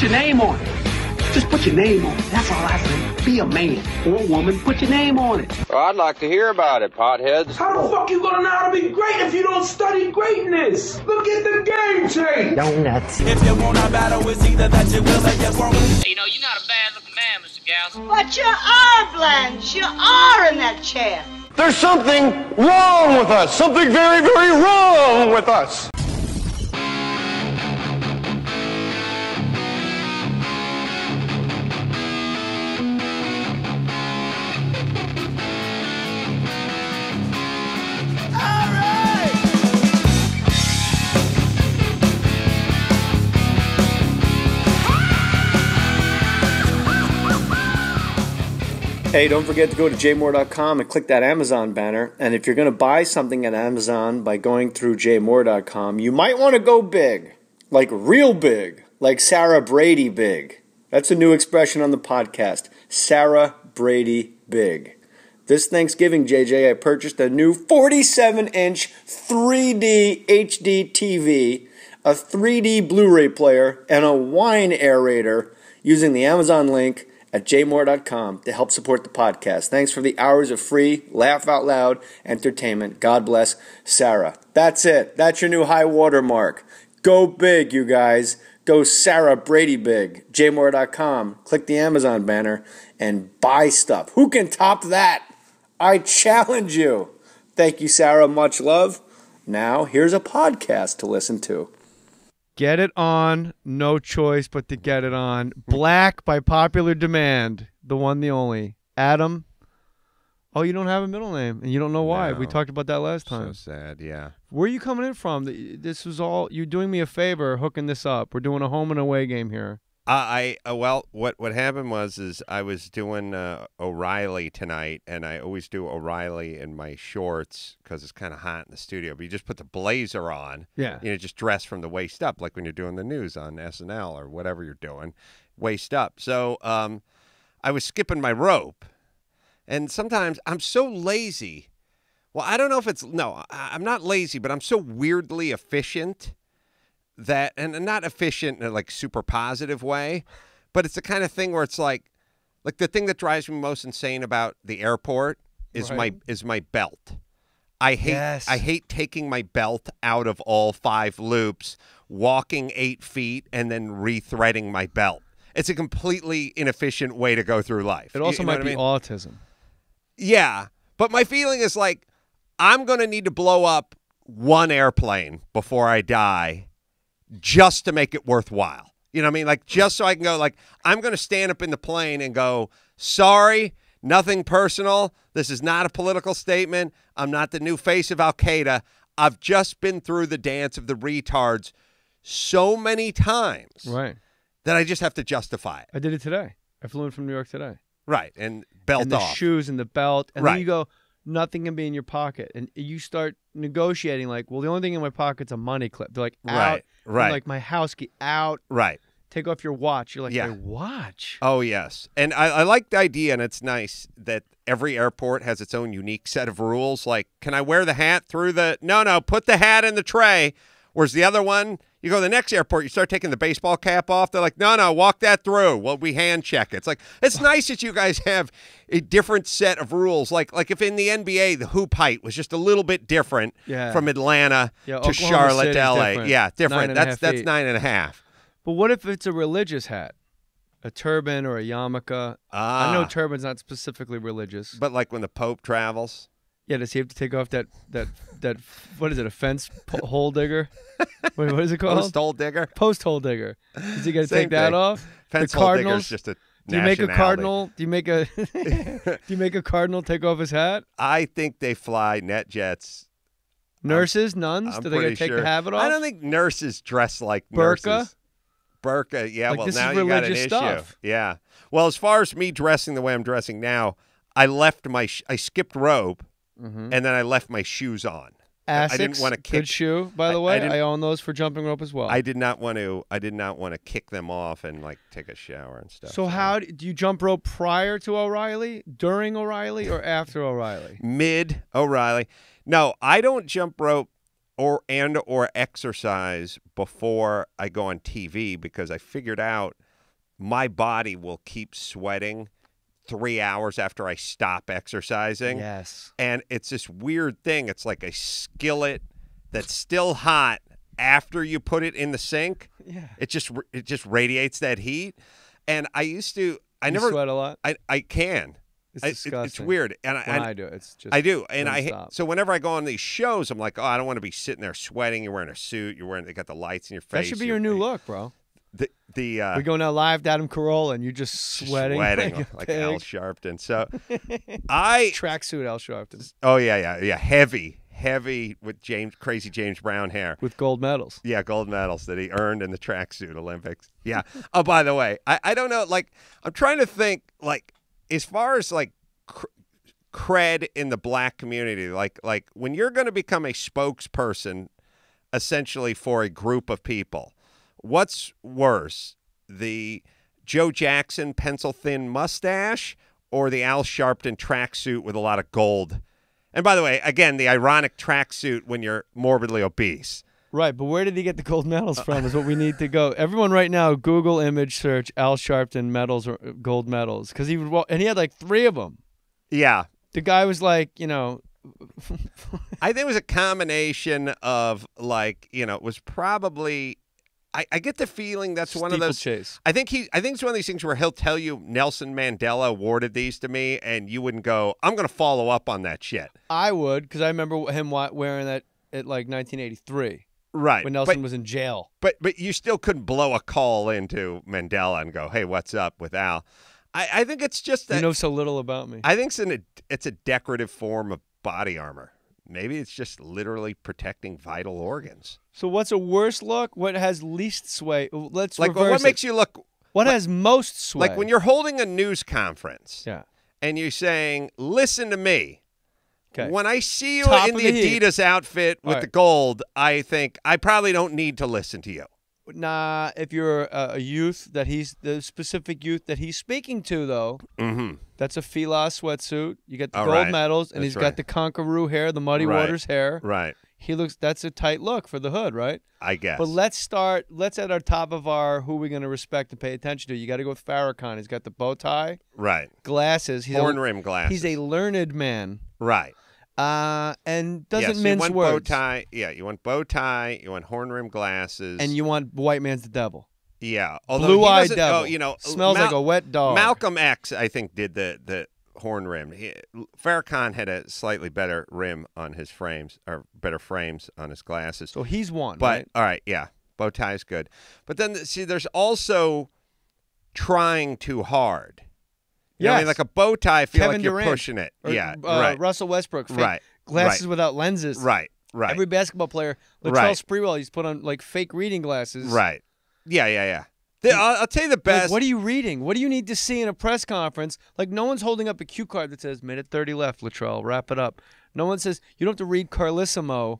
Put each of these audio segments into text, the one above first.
Put your name on it. Just put your name on it. That's all I say. Be a man or a woman. Put your name on it. Well, I'd like to hear about it, potheads. How the fuck you gonna know how to be great if you don't study greatness? Look at the game change. Donuts. If you want a battle, it's either that you will or you won't. You know, you're not a bad-looking man, Mr. Gals. But you are, Blanche. You are in that chair. There's something wrong with us. Something very, very wrong with us. Hey, don't forget to go to jmohr.com and click that Amazon banner. And if you're going to buy something at Amazon by going through jmohr.com, you might want to go big, like real big, like Sarah Brady big. That's a new expression on the podcast, Sarah Brady big. This Thanksgiving, JJ, I purchased a new 47-inch 3D HD TV, a 3D Blu-ray player, and a wine aerator using the Amazon link at jmohr.com to help support the podcast. Thanks for the hours of free, laugh-out-loud entertainment. God bless Sarah. That's it. That's your new high water mark. Go big, you guys. Go Sarah Brady big. jmohr.com. Click the Amazon banner and buy stuff. Who can top that? I challenge you. Thank you, Sarah. Much love. Now, here's a podcast to listen to. Get it on, no choice but to get it on. Black by popular demand, the one, the only. Adam. Oh, you don't have a middle name, and you don't know why. No. We talked about that last time. So sad, yeah. Where are you coming in from? This was all, you're doing me a favor hooking this up. We're doing a home and away game here. Well, what happened was I was doing O'Reilly tonight, and I always do O'Reilly in my shorts because it's kind of hot in the studio. But you just put the blazer on, just dress from the waist up, like when you're doing the news on SNL or whatever you're doing, waist up. So I was skipping my rope, and sometimes I'm so lazy. Well, I don't know if I'm not lazy, but I'm so weirdly efficient. That and not efficient in a like super positive way, but it's the kind of thing where it's like the thing that drives me most insane about the airport is my belt. I hate taking my belt out of all 5 loops, walking 8 feet, and then rethreading my belt. It's a completely inefficient way to go through life. It also might be autism. Yeah, but my feeling is like I'm going to need to blow up one airplane before I die. Just to make it worthwhile. You know what I mean? Like, just so I can go, like, I'm going to stand up in the plane and go, sorry, nothing personal. This is not a political statement. I'm not the new face of Al-Qaeda. I've just been through the dance of the retards so many times that I just have to justify it. I did it today. I flew in from New York today. Right, and belt and the off. Shoes and the belt. And then you go, nothing can be in your pocket. And you start negotiating like, well, the only thing in my pocket's a money clip. They're like, out. Right. Like my house key out. Right. Take off your watch. You're like, my watch? Oh, yes. And I like the idea, and it's nice that every airport has its own unique set of rules. Like, can I wear the hat through the – no, put the hat in the tray. Whereas the other one, you go to the next airport, you start taking the baseball cap off. They're like, no, walk that through. Well, we hand check it. It's like, it's nice that you guys have a different set of rules. Like if in the NBA, the hoop height was just a little bit different from Atlanta to Oklahoma Charlotte City's to LA. different. Yeah, different. That's 9.5 9.5. But what if it's a religious hat? A turban or a yarmulke? I know turban's not specifically religious. But like when the Pope travels? Yeah, does he have to take off that what is it, a fence hole digger? Wait, what is it called? Post hole digger? Post hole digger. Does he got to take that off? Fence the hole Cardinals, digger's just a do you make a nationality. Cardinal? Do you make a Cardinal take off his hat? I think they fly net jets. Nurses, nuns, do they got to take the habit off? I don't think nurses dress like Burqa? nurses. Burqa, yeah. Like, well, this now is you got an religious issue. stuff. Yeah. Well, as far as me dressing the way I'm dressing now, I left I skipped rope, and then I left my shoes on. Asics, I didn't want to kick. Good shoe, by the way. I own those for jumping rope as well. I did not want to kick them off and like take a shower and stuff. So how do you jump rope prior to O'Reilly, during O'Reilly, or after O'Reilly? Mid O'Reilly. No, I don't jump rope or exercise before I go on TV because I figured out my body will keep sweating 3 hours after I stop exercising. Yes. And it's this weird thing. It's like a skillet that's still hot after you put it in the sink. Yeah. It just radiates that heat. And I used to – You sweat a lot? I can. It's disgusting. It's weird. And I do. It's just I do. And stop. so whenever I go on these shows, I'm like, oh, I don't want to be sitting there sweating. You're wearing a suit. They got the lights in your face. That should be your new look, bro. We go now live to Adam Carolla, and you're just sweating like Al Sharpton. So tracksuit Al Sharpton. Oh yeah, heavy with crazy James Brown hair with gold medals. Yeah, gold medals that he earned in the tracksuit Olympics. Yeah. Oh, by the way, I don't know. Like, I'm trying to think. Like, as far as like cred in the black community, like when you're going to become a spokesperson, essentially for a group of people. What's worse, the Joe Jackson pencil-thin mustache or the Al Sharpton tracksuit with a lot of gold? And by the way, again, the ironic tracksuit when you're morbidly obese. Right, but where did he get the gold medals from is what we need to go. Everyone right now, Google image search Al Sharpton medals or gold medals. Because he had like 3 of them. Yeah. The guy was like, I think it was a combination of like, it was probably... I get the feeling that's one of those. Chase. I think it's one of these things where he'll tell you Nelson Mandela awarded these to me, and you wouldn't go, I'm going to follow up on that shit. I would, because I remember him wearing that at like 1983. Right. When Nelson was in jail. But you still couldn't blow a call into Mandela and go, hey, what's up with Al? I think it's just that. You know so little about me. I think it's a decorative form of body armor. Maybe it's just literally protecting vital organs. So what's a worse look? What has least sway? Let's like reverse what makes it. you look? What has most sway? Like when you're holding a news conference. Yeah. And you're saying, "Listen to me." Okay. When I see you Top in of the heap. Adidas outfit with the gold, I think I probably don't need to listen to you. Nah, if you're a youth the specific youth that he's speaking to, though, that's a Fila sweatsuit. You get the gold medals, and he's got the Conqueror hair, the Muddy Waters hair. Right. That's a tight look for the hood, right? I guess. But let's at our top of our who we're going to respect and pay attention to. You got to go with Farrakhan. He's got the bow tie. Right. Glasses. Horn rim glasses. He's a learned man. Right. And doesn't mince you want words. Bow tie. Yeah, you want bow tie. You want horn rim glasses. And you want white man's the devil. Yeah. Although Blue-eyed devil. Oh, smells like a wet dog. Malcolm X, I think, did the horn rim. Farrakhan had a slightly better rim on his frames, or better frames on his glasses. So he's one, but, right? All right, yeah. Bow tie is good. But then, see, there's also trying too hard. You know what I mean? Like a bow tie, I feel Kevin like you're Durant, pushing it. or, Yeah, right. Russell Westbrook. Right. Glasses without lenses. Right. Every basketball player. Latrell Sprewell, he's put on like fake reading glasses. Right. Yeah. I'll tell you the best. Like, what are you reading? What do you need to see in a press conference? Like, no one's holding up a cue card that says, minute 30 left, Latrell, wrap it up. No one says, you don't have to read Carlissimo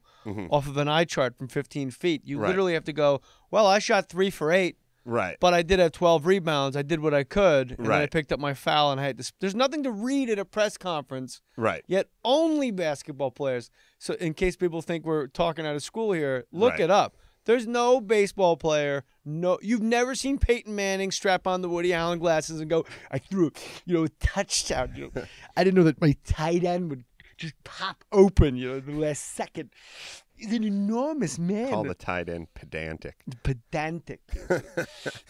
off of an eye chart from 15 feet. You literally have to go, well, I shot 3 for 8. Right. But I did have 12 rebounds. I did what I could. And then I Right. picked up my foul, and I had to. There's nothing to read at a press conference. Right. Yet only basketball players. So in case people think we're talking out of school here, look it up. There's no baseball player. No, you've never seen Peyton Manning strap on the Woody Allen glasses and go, I threw a touchdown. I didn't know that my tight end would just pop open, the last second. He's an enormous man. Call the tight end pedantic. Pedantic.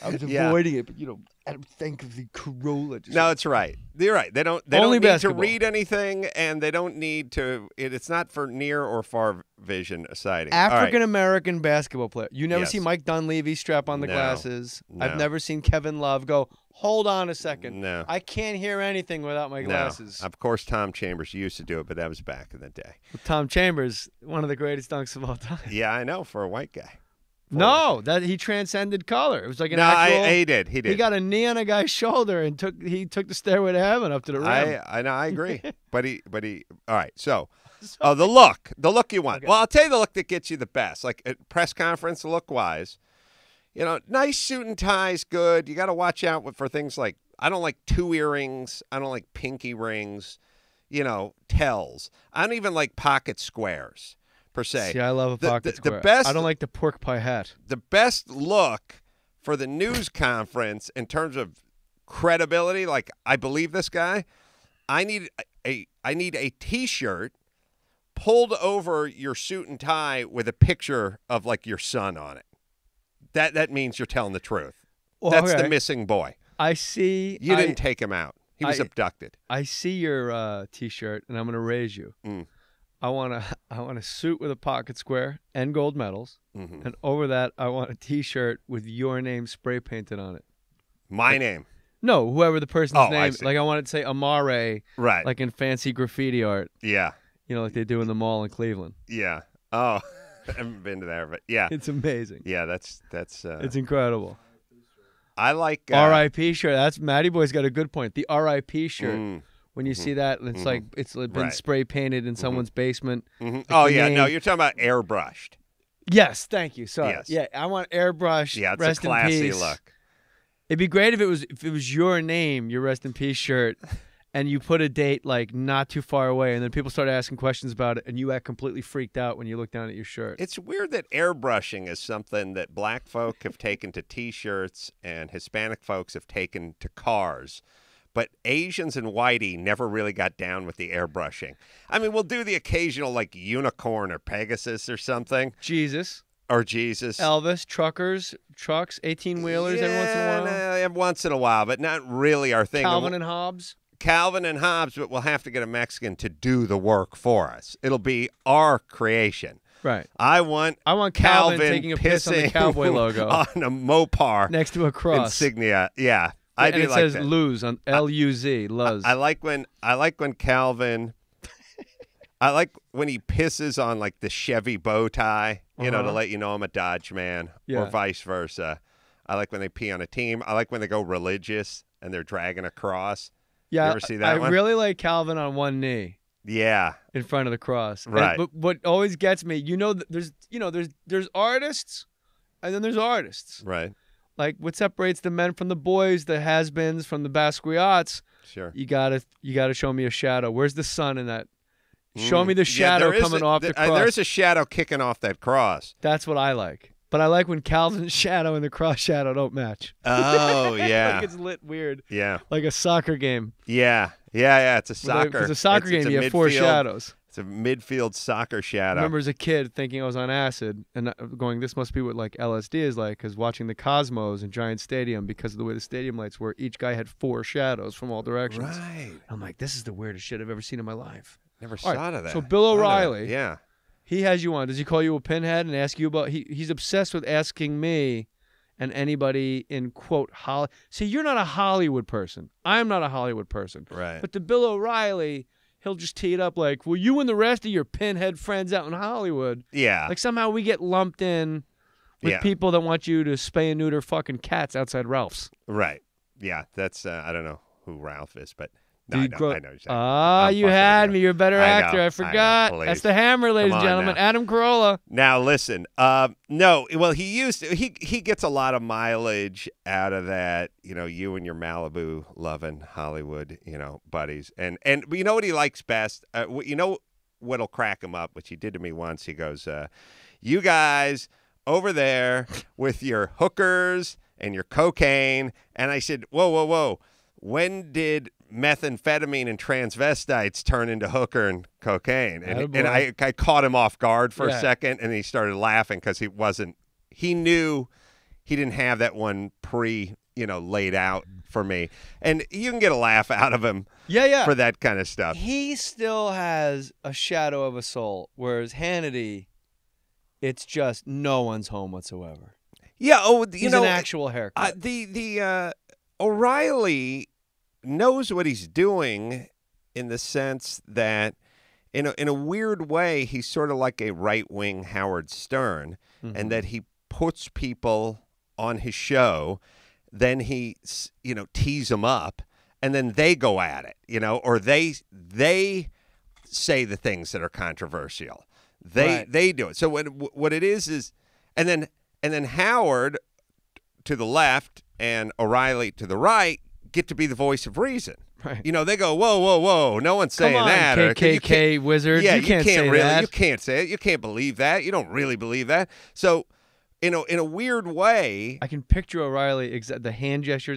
I was avoiding it, but I don't think of the Carolla. No, it's right. You're right. They don't need to read anything, and they don't need to. It's not for near or far vision sighting. African American basketball player. You never Yes. see Mike Dunleavy strap on the No. glasses. No. I've never seen Kevin Love go, hold on a second. No. I can't hear anything without my glasses. No. Of course, Tom Chambers used to do it, but that was back in the day. Tom Chambers, one of the greatest dunks of all time. Yeah, I know, for a white guy. No, that he transcended color. It was like an No, actual. he did. He did. He got a knee on a guy's shoulder and took the stairway to heaven up to the rim. I know. I agree. but he. All right. So, the look you want. Okay. Well, I'll tell you the look that gets you the best. Like at press conference, look wise, nice suit and ties, good. You got to watch out for things like I don't like 2 earrings. I don't like pinky rings. Tells. I don't even like pocket squares. Per se. See, I love a pocket square. The best, I don't like the pork pie hat. The best look for the news conference in terms of credibility, like I believe this guy, I need a T-shirt pulled over your suit and tie with a picture of like your son on it. That means you're telling the truth. Well, That's okay. the missing boy. I see. You didn't take him out. He was abducted. I see your T-shirt, and I'm going to raise you. I want a suit with a pocket square and gold medals, and over that, I want a T-shirt with your name spray painted on it. My name? No, whoever the person's name. I Like I want it to say Amare, right? Like in fancy graffiti art. Yeah. You know, like they do in the mall in Cleveland. Yeah. Oh, I haven't been to there, but yeah, it's amazing. Yeah, that's it's incredible. I like R.I.P. shirt. That's Matty Boy's got a good point. The R.I.P. shirt. When you see that, it's like it's been spray painted in someone's basement. Like oh yeah, no, you're talking about airbrushed. Yes, thank you. Sorry. Yes. Yeah, I want airbrushed. Yeah, it's rest a classy in peace. look. It'd be great if it was your name, your rest in peace shirt, and you put a date like not too far away, and then people start asking questions about it, and you act completely freaked out when you look down at your shirt. It's weird that airbrushing is something that black folk have taken to T-shirts and Hispanic folks have taken to cars. But Asians and whitey never really got down with the airbrushing. I mean, we'll do the occasional like unicorn or Pegasus or something. Jesus. Or Jesus. Elvis, trucks, 18-wheelers every once in a while. Every once in a while, but not really our thing. Calvin and Hobbes, but we'll have to get a Mexican to do the work for us. It'll be our creation. Right. I want Calvin taking a piss on the cowboy logo. On a Mopar. Next to a cross. Insignia. Yeah. And it says Luz on Luz. Luz. I like when Calvin I like when he pisses on like the Chevy bow tie, you know, to let you know I'm a Dodge man, or vice versa. I like when they pee on a team. I like when they go religious and they're dragging a cross. Yeah, you ever see that one? I really like Calvin on one knee. Yeah, in front of the cross. Right. But what always gets me, there's artists, and then there's artists. Right. Like what separates the men from the boys, the has-beens from the Basquiats. Sure. You gotta show me a shadow. Where's the sun in that? Show me the shadow coming off the cross. There's a shadow kicking off that cross. That's what I like. But I like when Calvin's shadow and the cross shadow don't match. Oh, yeah. Like it's lit weird. Yeah. Like a soccer game. Yeah. It's a soccer. It's a soccer game. You have four shadows. It's a midfield soccer shadow. I remember as a kid thinking I was on acid and going, this must be what like LSD is like, because watching the Cosmos in Giant Stadium, because of the way the stadium lights were, each guy had four shadows from all directions. Right. I'm like, this is the weirdest shit I've ever seen in my life. Never thought of that. So Bill O'Reilly, yeah, he has you on. Does he call you a pinhead and ask you about? He's obsessed with asking me and anybody in quote Hollywood. See, you're not a Hollywood person. I'm not a Hollywood person. Right. But to Bill O'Reilly, he'll just tee it up like, well, you and the rest of your pinhead friends out in Hollywood. Yeah. Like somehow we get lumped in with people that want you to spay and neuter fucking cats outside Ralph's. Right. Yeah. That's I don't know who Ralph is, but. No, I know exactly. You had me. You're a better actor. I forgot. Know, That's the hammer, ladies and gentlemen. Now. Adam Carolla. Now listen. No. Well, he gets a lot of mileage out of that. You know, you and your Malibu loving Hollywood, buddies, and you know what he likes best. You know what'll crack him up, which he did to me once. He goes, "You guys over there with your hookers and your cocaine," and I said, "Whoa. When did methamphetamine and transvestites turn into hooker and cocaine?" And I caught him off guard for a second, and he started laughing because he knew he didn't have that one laid out for me. And you can get a laugh out of him for that kind of stuff. He still has a shadow of a soul, whereas Hannity, it's just no one's home whatsoever. Yeah, he's an actual haircut. The O'Reilly knows what he's doing in the sense that in a weird way he's sort of like a right-wing Howard Stern, and that he puts people on his show, then he tees them up, and then they go at it, or they say the things that are controversial. They do it. So what it is and then Howard to the left and O'Reilly to the right get to be the voice of reason. Right. They go, whoa, no one's saying that. KKK wizard. Yeah, you can't say really, that. You can't say it. You can't believe that. You don't really believe that. So in a weird way. I can picture O'Reilly, the hand gestures